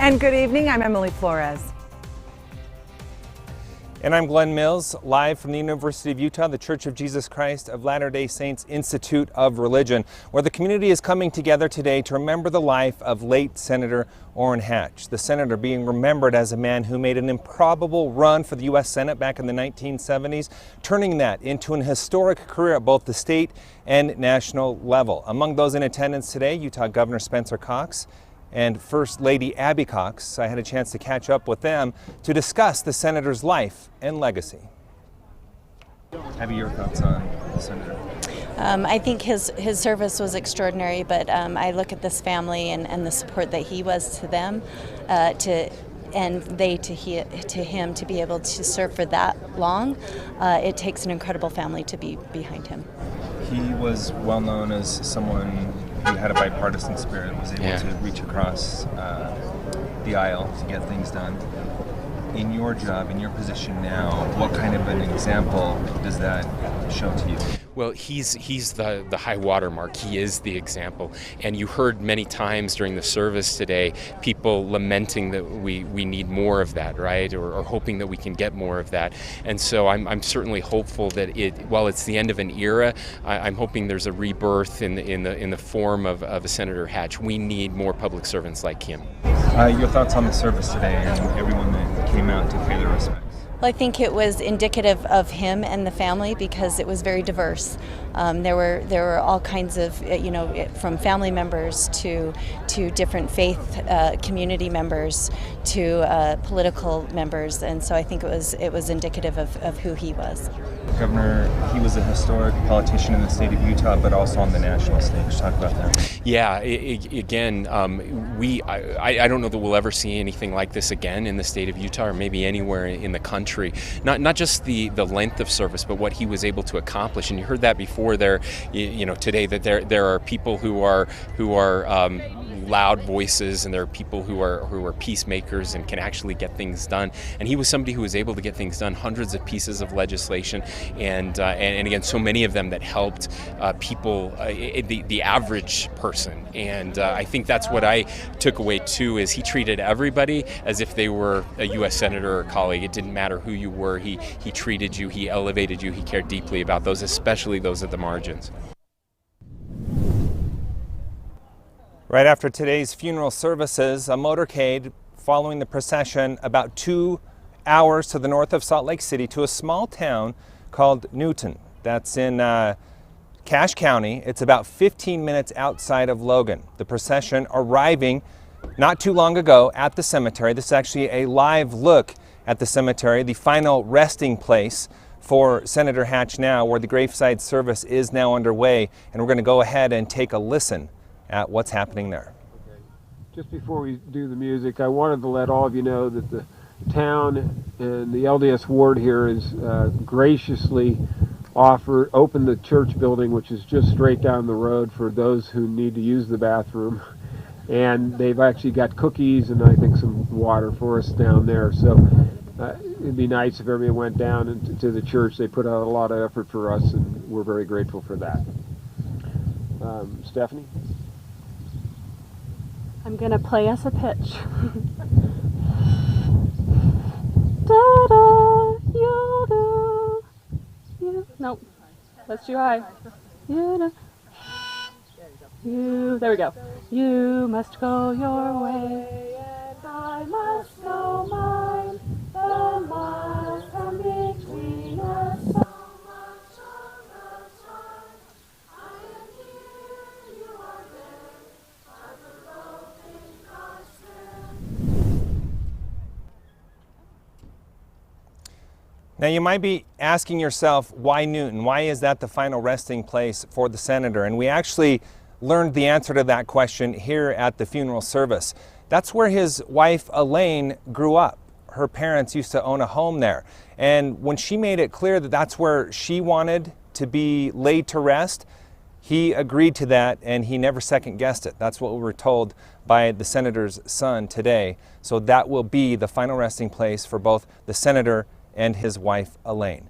And good evening, I'm Emily Flores. And I'm Glenn Mills, live from the University of Utah, the Church of Jesus Christ of Latter-day Saints Institute of Religion, where the community is coming together today to remember the life of late Senator Orrin Hatch. The senator being remembered as a man who made an improbable run for the U.S. Senate back in the 1970s, turning that into an historic career at both the state and national level. Among those in attendance today, Utah Governor Spencer Cox and First Lady Abby Cox. I had a chance to catch up with them to discuss the senator's life and legacy. Abby, your thoughts on the senator? I think his service was extraordinary, but I look at this family and the support that he was to them, and they to him to be able to serve for that long. It takes an incredible family to be behind him. He was well known as someone who had a bipartisan spirit, was able to reach across the aisle to get things done. In your job, in your position now, what kind of an example does that show to you? Well, he's the high water mark. He is the example. And you heard many times during the service today people lamenting that we need more of that, right? Or hoping that we can get more of that. And so I'm certainly hopeful that while it's the end of an era, I'm hoping there's a rebirth in the form of a Senator Hatch. We need more public servants like him. Your thoughts on the service today and everyone that came out to pay their respects? Well, I think it was indicative of him and the family because it was very diverse. There were all kinds of, from family members to different faith community members to political members, and so I think it was indicative of who he was. Governor, he was a historic politician in the state of Utah, but also on the national stage. Talk about that. Yeah, again, I don't know that we'll ever see anything like this again in the state of Utah or maybe anywhere in the country. Not just the length of service, but what he was able to accomplish. And you heard that before there, today, that there are people who are loud voices, and there are people who are peacemakers and can actually get things done. And he was somebody who was able to get things done, hundreds of pieces of legislation, and again, so many of them that helped people, the average person. And I think that's what I took away too, is he treated everybody as if they were a U.S. senator or a colleague. It didn't matter who you were. He treated you, he elevated you, he cared deeply about those, especially those at the margins. Right after today's funeral services, a motorcade following the procession about 2 hours to the north of Salt Lake City to a small town called Newton. That's in Cache County. It's about 15 minutes outside of Logan. The procession arriving not too long ago at the cemetery. This is actually a live look at the cemetery, the final resting place for Senator Hatch now, where the graveside service is now underway. And we're going to go ahead and take a listen at what's happening there. Okay. Just before we do the music, I wanted to let all of you know that the town and the LDS ward here is graciously opened the church building, which is just straight down the road, for those who need to use the bathroom. And they've actually got cookies and I think some water for us down there. So it'd be nice if everybody went down to the church. They put out a lot of effort for us, and we're very grateful for that. Stephanie? I'm going to play us a pitch. Da-da, you-da, you. Nope. Let's do high. You-da. You. There we go. You must go your way, and I must go mine. The miles come between us. So much of the time. I am here, you are there. But the road in God's hand. Now you might be asking yourself, why Newton? Why is that the final resting place for the senator? And we actually learned the answer to that question here at the funeral service. That's where his wife Elaine grew up. Her parents used to own a home there. And when she made it clear that that's where she wanted to be laid to rest, he agreed to that, and he never second guessed it. That's what we were told by the senator's son today. So that will be the final resting place for both the senator and his wife Elaine.